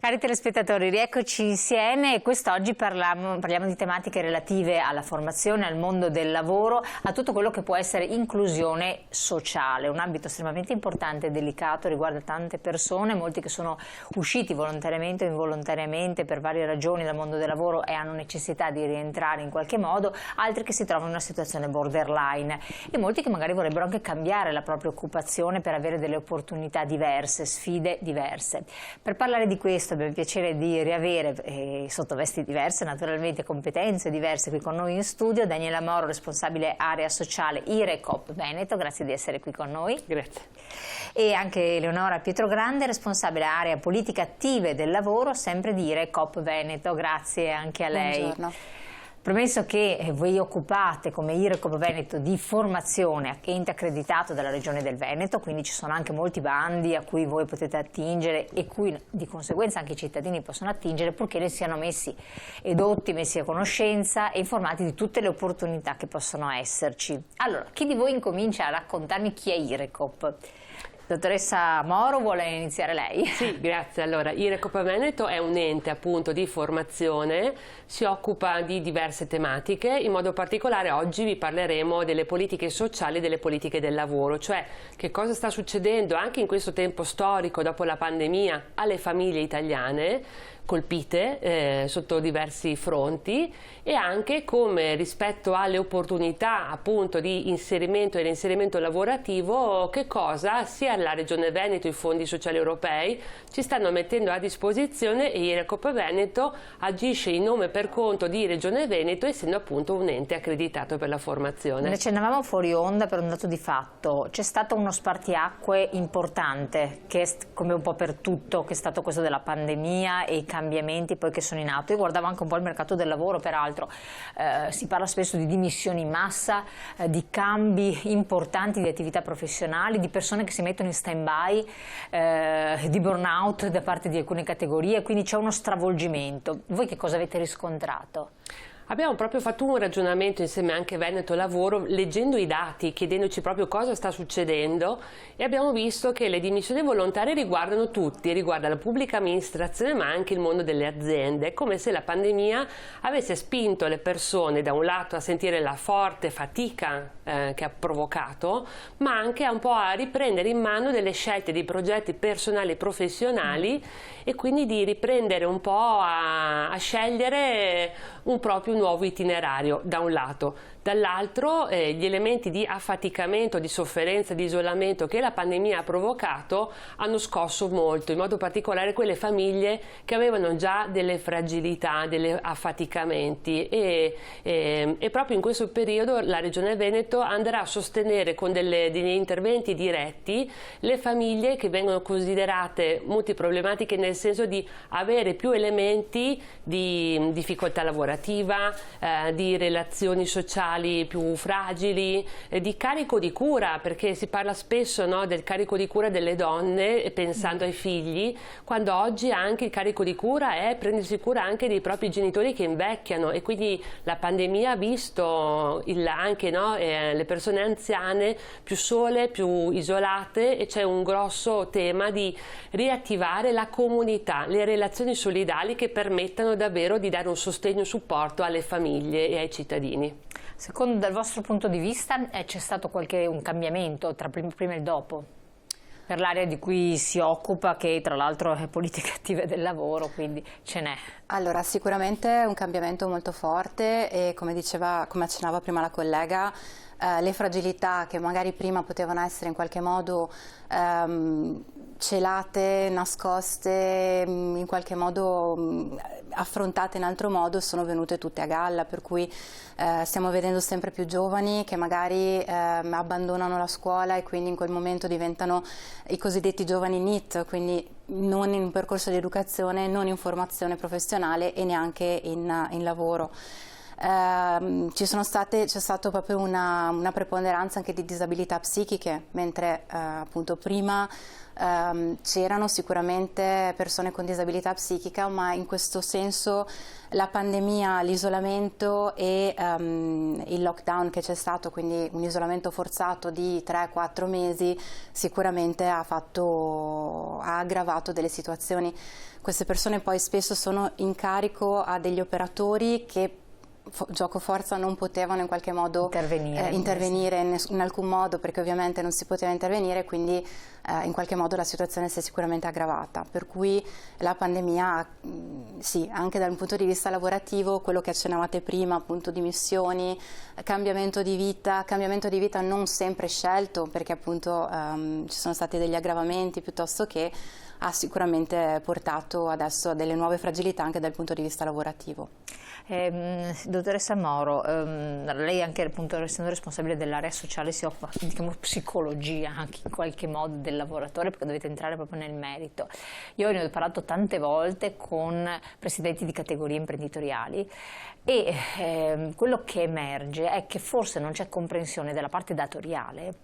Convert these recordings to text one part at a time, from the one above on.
Cari telespettatori, rieccoci insieme e quest'oggi parliamo di tematiche relative alla formazione, al mondo del lavoro, a tutto quello che può essere inclusione sociale, un ambito estremamente importante e delicato, riguarda tante persone, molti che sono usciti volontariamente o involontariamente per varie ragioni dal mondo del lavoro e hanno necessità di rientrare in qualche modo, altri che si trovano in una situazione borderline e molti che magari vorrebbero anche cambiare la propria occupazione per avere delle opportunità diverse, sfide diverse. Per parlare di questo abbiamo il piacere di riavere, sotto vesti diverse, naturalmente competenze diverse qui con noi in studio, Daniela Moro, responsabile area sociale IRECOP Veneto, grazie di essere qui con noi. Grazie. E anche Eleonora Pietrogrande, responsabile area politiche attive del lavoro, sempre di IRECOP Veneto, grazie anche a lei. Buongiorno. Premesso che voi occupate come IRECOP Veneto di formazione ente accreditato dalla Regione del Veneto, quindi ci sono anche molti bandi a cui voi potete attingere e cui di conseguenza anche i cittadini possono attingere purché ne siano messi edotti, messi a conoscenza e informati di tutte le opportunità che possono esserci. Allora, chi di voi incomincia a raccontarmi chi è IRECOP? Dottoressa Moro, vuole iniziare lei? Sì, grazie. Allora, IRECOP Veneto è un ente appunto di formazione, si occupa di diverse tematiche, in modo particolare oggi vi parleremo delle politiche sociali e delle politiche del lavoro, cioè che cosa sta succedendo anche in questo tempo storico dopo la pandemia alle famiglie italiane colpite sotto diversi fronti e anche come rispetto alle opportunità appunto di inserimento e reinserimento lavorativo che cosa sia la Regione Veneto, i fondi sociali europei ci stanno mettendo a disposizione e IRECOP Veneto agisce in nome per conto di Regione Veneto essendo appunto un ente accreditato per la formazione. Ne accennavamo fuori onda per un dato di fatto, c'è stato uno spartiacque importante che è come un po' per tutto, che è stato questo della pandemia e i cambiamenti poi che sono in atto. Io guardavo anche un po' il mercato del lavoro, peraltro si parla spesso di dimissioni in massa, di cambi importanti di attività professionali, di persone che si mettono in stand-by, di burnout da parte di alcune categorie, quindi c'è uno stravolgimento. Voi che cosa avete riscontrato? Abbiamo proprio fatto un ragionamento insieme anche a Veneto Lavoro, leggendo i dati, chiedendoci proprio cosa sta succedendo e abbiamo visto che le dimissioni volontarie riguardano tutti, riguarda la pubblica amministrazione ma anche il mondo delle aziende. È come se la pandemia avesse spinto le persone da un lato a sentire la forte fatica che ha provocato, ma anche un po' a riprendere in mano delle scelte di progetti personali e professionali e quindi di riprendere un po' a scegliere un proprio nuovo itinerario da un lato. Dall'altro gli elementi di affaticamento, di sofferenza, di isolamento che la pandemia ha provocato hanno scosso molto, in modo particolare quelle famiglie che avevano già delle fragilità, degli affaticamenti e proprio in questo periodo la Regione Veneto andrà a sostenere con degli interventi diretti le famiglie che vengono considerate multiproblematiche nel senso di avere più elementi di difficoltà lavorativa, di relazioni sociali più fragili, di carico di cura, perché si parla spesso del carico di cura delle donne pensando ai figli, quando oggi anche il carico di cura è prendersi cura anche dei propri genitori che invecchiano e quindi la pandemia ha visto anche le persone anziane più sole, più isolate e c'è un grosso tema di riattivare la comunità, le relazioni solidali che permettano davvero di dare un sostegno e un supporto alle famiglie e ai cittadini. Secondo, dal vostro punto di vista, c'è stato un cambiamento tra prima e il dopo? Per l'area di cui si occupa, che tra l'altro è politiche attive del lavoro, quindi ce n'è. Allora, sicuramente è un cambiamento molto forte e come accennava prima la collega, le fragilità che magari prima potevano essere in qualche modo celate, nascoste, in qualche modo affrontate in altro modo, sono venute tutte a galla, per cui stiamo vedendo sempre più giovani che magari abbandonano la scuola e quindi in quel momento diventano i cosiddetti giovani NEET, quindi non in un percorso di educazione, non in formazione professionale e neanche in lavoro. c'è stata proprio una preponderanza anche di disabilità psichiche, mentre appunto prima c'erano sicuramente persone con disabilità psichica, ma in questo senso la pandemia, l'isolamento e il lockdown che c'è stato, quindi un isolamento forzato di 3-4 mesi, sicuramente ha aggravato delle situazioni. Queste persone poi spesso sono in carico a degli operatori che gioco forza non potevano in qualche modo intervenire in alcun modo, perché ovviamente non si poteva intervenire, quindi in qualche modo la situazione si è sicuramente aggravata, per cui la pandemia sì, anche dal punto di vista lavorativo, quello che accennavate prima, appunto dimissioni, cambiamento di vita non sempre scelto, perché appunto ci sono stati degli aggravamenti, piuttosto che ha sicuramente portato adesso a delle nuove fragilità anche dal punto di vista lavorativo. Dottoressa Moro, lei anche appunto essendo responsabile dell'area sociale si occupa, diciamo, psicologia anche in qualche modo del lavoratore, perché dovete entrare proprio nel merito. Io ne ho parlato tante volte con presidenti di categorie imprenditoriali e quello che emerge è che forse non c'è comprensione della parte datoriale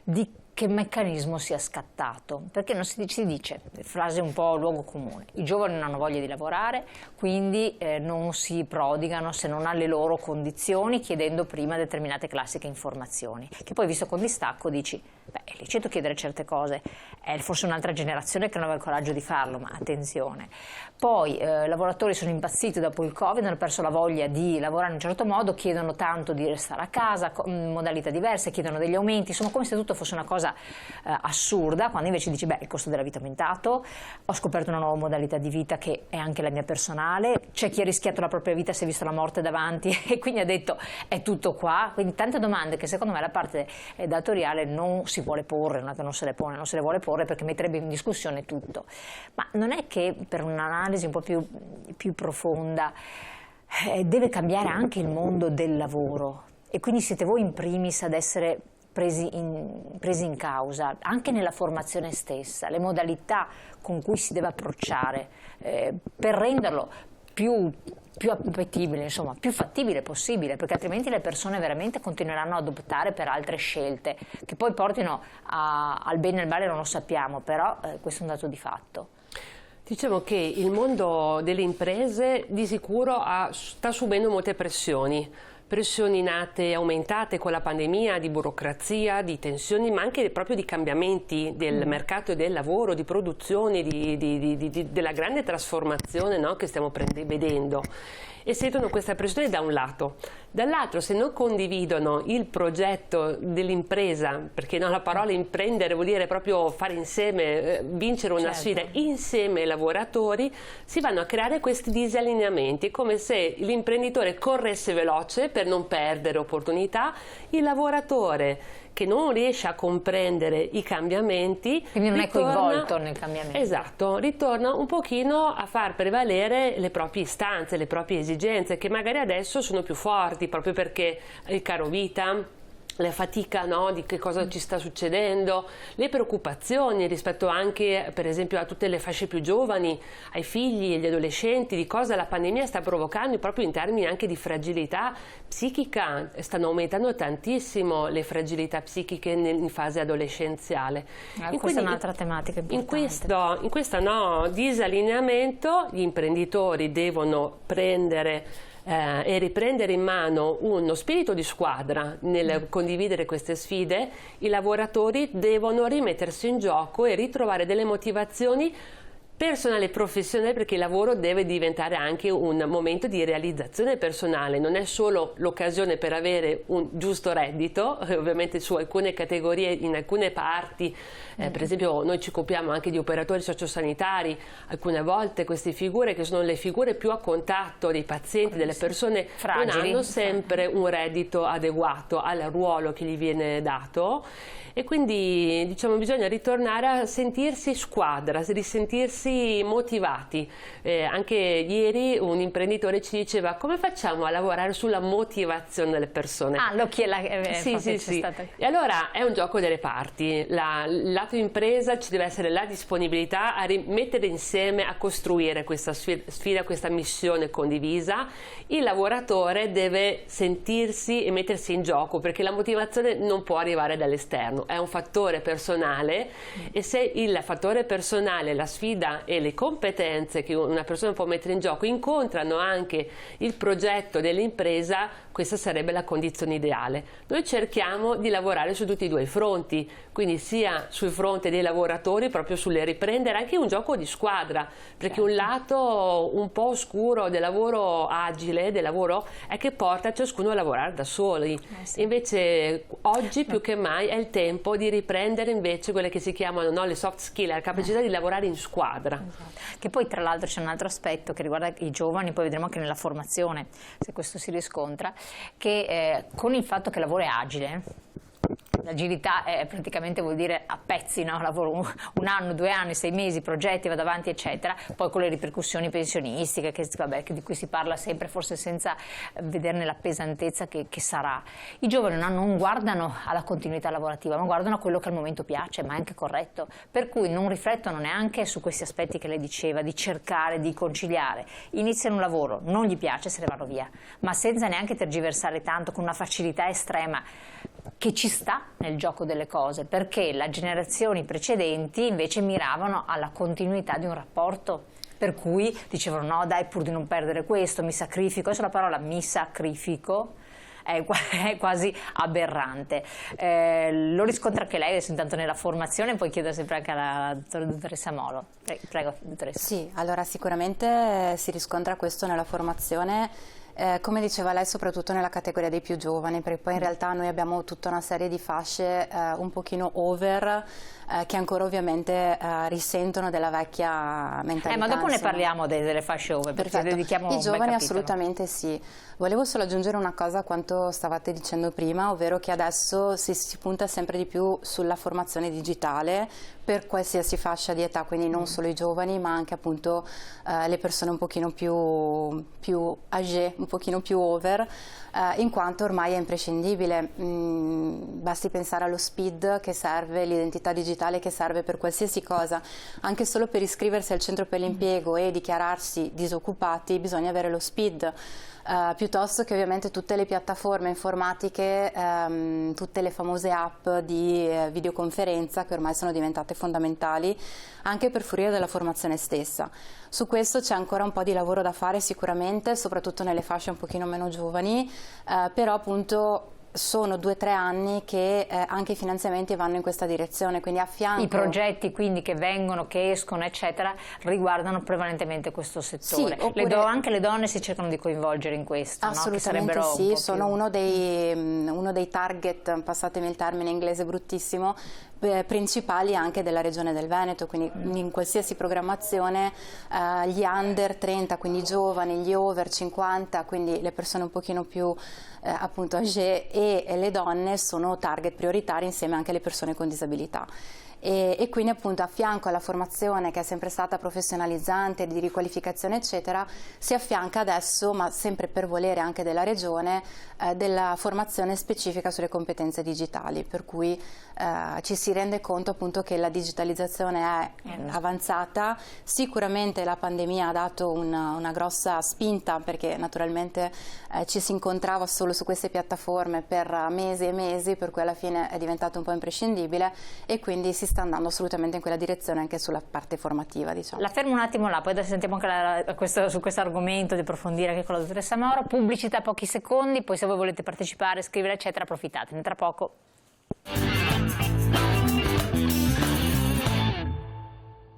di che meccanismo sia scattato, perché non si dice, frase un po' luogo comune, i giovani non hanno voglia di lavorare, quindi non si prodigano se non alle loro condizioni, chiedendo prima determinate classiche informazioni, che poi visto con distacco dici, beh, è lecito chiedere certe cose, è forse un'altra generazione che non aveva il coraggio di farlo, ma attenzione. Poi i lavoratori sono impazziti dopo il Covid, hanno perso la voglia di lavorare in un certo modo, chiedono tanto di restare a casa, modalità diverse, chiedono degli aumenti, insomma come se tutto fosse una cosa assurda, quando invece dici, beh, il costo della vita è aumentato, ho scoperto una nuova modalità di vita che è anche la mia personale, c'è chi ha rischiato la propria vita, si è visto la morte davanti e quindi ha detto è tutto qua, quindi tante domande che secondo me la parte datoriale non si vuole porre, non è che non se le pone, non se le vuole porre perché metterebbe in discussione tutto, ma non è che per un'analisi un po' più profonda deve cambiare anche il mondo del lavoro e quindi siete voi in primis ad essere presi in causa, anche nella formazione stessa, le modalità con cui si deve approcciare per renderlo più appetibile, insomma, più fattibile possibile, perché altrimenti le persone veramente continueranno ad optare per altre scelte, che poi portino al bene e al male non lo sappiamo, però questo è un dato di fatto. Diciamo che il mondo delle imprese di sicuro sta subendo molte pressioni nate e aumentate con la pandemia, di burocrazia, di tensioni, ma anche proprio di cambiamenti del mercato del lavoro, di produzione, della grande trasformazione, no, che stiamo vedendo. E sentono questa pressione da un lato. Dall'altro, se non condividono il progetto dell'impresa, perché no, la parola imprendere vuol dire proprio fare insieme, vincere una sfida insieme ai lavoratori, si vanno a creare questi disallineamenti, come se l'imprenditore corresse veloce per non perdere opportunità, il lavoratore che non riesce a comprendere i cambiamenti, quindi non è coinvolto nel cambiamento. Esatto, ritorna un pochino a far prevalere le proprie istanze, le proprie esigenze, che magari adesso sono più forti proprio perché il caro vita, la fatica, no, di che cosa ci sta succedendo, le preoccupazioni rispetto anche per esempio a tutte le fasce più giovani, ai figli e agli adolescenti, di cosa la pandemia sta provocando proprio in termini anche di fragilità psichica. Stanno aumentando tantissimo le fragilità psichiche in fase adolescenziale. Questa è un'altra tematica importante. In questo disallineamento gli imprenditori devono prendere e riprendere in mano uno spirito di squadra nel condividere queste sfide. I lavoratori devono rimettersi in gioco e ritrovare delle motivazioni personale e professionale, perché il lavoro deve diventare anche un momento di realizzazione personale, non è solo l'occasione per avere un giusto reddito, ovviamente su alcune categorie, in alcune parti, per esempio noi ci occupiamo anche di operatori sociosanitari, alcune volte queste figure che sono le figure più a contatto dei pazienti, delle persone fragili, non hanno sempre un reddito adeguato al ruolo che gli viene dato. e quindi diciamo bisogna ritornare a sentirsi squadra, risentirsi motivati. Anche ieri un imprenditore ci diceva: come facciamo a lavorare sulla motivazione delle persone? Ah, sì. E allora è un gioco delle parti. Lato impresa ci deve essere la disponibilità a mettere insieme, a costruire questa sfida, questa missione condivisa. Il lavoratore deve sentirsi e mettersi in gioco, perché la motivazione non può arrivare dall'esterno, è un fattore personale, e se il fattore personale, la sfida e le competenze che una persona può mettere in gioco incontrano anche il progetto dell'impresa, questa sarebbe la condizione ideale. Noi cerchiamo di lavorare su tutti e due i fronti, quindi sia sul fronte dei lavoratori, proprio sulle riprendere, anche un gioco di squadra, perché un lato un po' oscuro del lavoro agile, del lavoro, è che porta ciascuno a lavorare da soli. Invece oggi più che mai è il tempo di riprendere invece quelle che si chiamano, no, le soft skill, la capacità di lavorare in squadra. Che poi tra l'altro c'è un altro aspetto che riguarda i giovani, poi vedremo anche nella formazione, se questo si riscontra, che con il fatto che il lavoro è agile, l'agilità praticamente vuol dire a pezzi, no? Lavoro un anno, 2 anni, 6 mesi, progetti, vado avanti eccetera, poi con le ripercussioni pensionistiche di cui si parla sempre, forse senza vederne la pesantezza che sarà. I giovani non guardano alla continuità lavorativa, ma guardano a quello che al momento piace, ma è anche corretto, per cui non riflettono neanche su questi aspetti che lei diceva, di cercare di conciliare. Iniziano un lavoro, non gli piace, se ne vanno via, ma senza neanche tergiversare tanto, con una facilità estrema che ci sta nel gioco delle cose, perché le generazioni precedenti invece miravano alla continuità di un rapporto, per cui dicevano: no dai, pur di non perdere questo mi sacrifico. Adesso la parola mi sacrifico è quasi aberrante. Lo riscontra anche lei adesso, intanto nella formazione, poi chiedo sempre anche alla dottoressa Molo. Prego, dottoressa. Sì, allora sicuramente si riscontra questo nella formazione. Come diceva lei, soprattutto nella categoria dei più giovani, perché poi in realtà noi abbiamo tutta una serie di fasce un pochino over, che ancora ovviamente risentono della vecchia mentalità. Ma dopo ne parliamo delle fasce over, perché dedichiamo un bel capitolo. I giovani assolutamente sì. Volevo solo aggiungere una cosa a quanto stavate dicendo prima, ovvero che adesso si punta sempre di più sulla formazione digitale per qualsiasi fascia di età, quindi non solo i giovani, ma anche appunto le persone un pochino più âgé, un pochino più over, in quanto ormai è imprescindibile. Basti pensare allo SPID che serve, l'identità digitale che serve per qualsiasi cosa, anche solo per iscriversi al centro per l'impiego e dichiararsi disoccupati bisogna avere lo SPID. Piuttosto che ovviamente tutte le piattaforme informatiche, tutte le famose app di videoconferenza che ormai sono diventate fondamentali anche per fruire della formazione stessa. Su questo c'è ancora un po' di lavoro da fare sicuramente, soprattutto nelle fasce un pochino meno giovani, però appunto sono 2 o 3 anni che anche i finanziamenti vanno in questa direzione, quindi a fianco... I progetti quindi che vengono, che escono eccetera, riguardano prevalentemente questo settore. Sì, oppure... anche le donne si cercano di coinvolgere in questo, assolutamente, no? Sì, sono uno dei target, passatemi il termine inglese bruttissimo, principali anche della regione del Veneto, quindi in qualsiasi programmazione gli under 30, quindi i giovani, gli over 50, quindi le persone un pochino più appunto âgé, e le donne sono target prioritari insieme anche alle persone con disabilità. E quindi appunto a fianco alla formazione che è sempre stata professionalizzante, di riqualificazione eccetera, si affianca adesso, ma sempre per volere anche della regione, della formazione specifica sulle competenze digitali, per cui ci si rende conto appunto che la digitalizzazione è avanzata. Sicuramente la pandemia ha dato una grossa spinta, perché naturalmente ci si incontrava solo su queste piattaforme per mesi e mesi, per cui alla fine è diventato un po' imprescindibile, e quindi si sta andando assolutamente in quella direzione anche sulla parte formativa, diciamo. La fermo un attimo là, poi adesso sentiamo anche su questo argomento, di approfondire anche con la dottoressa Mauro. Pubblicità, pochi secondi, poi se voi volete partecipare, scrivere eccetera, approfittatene tra poco.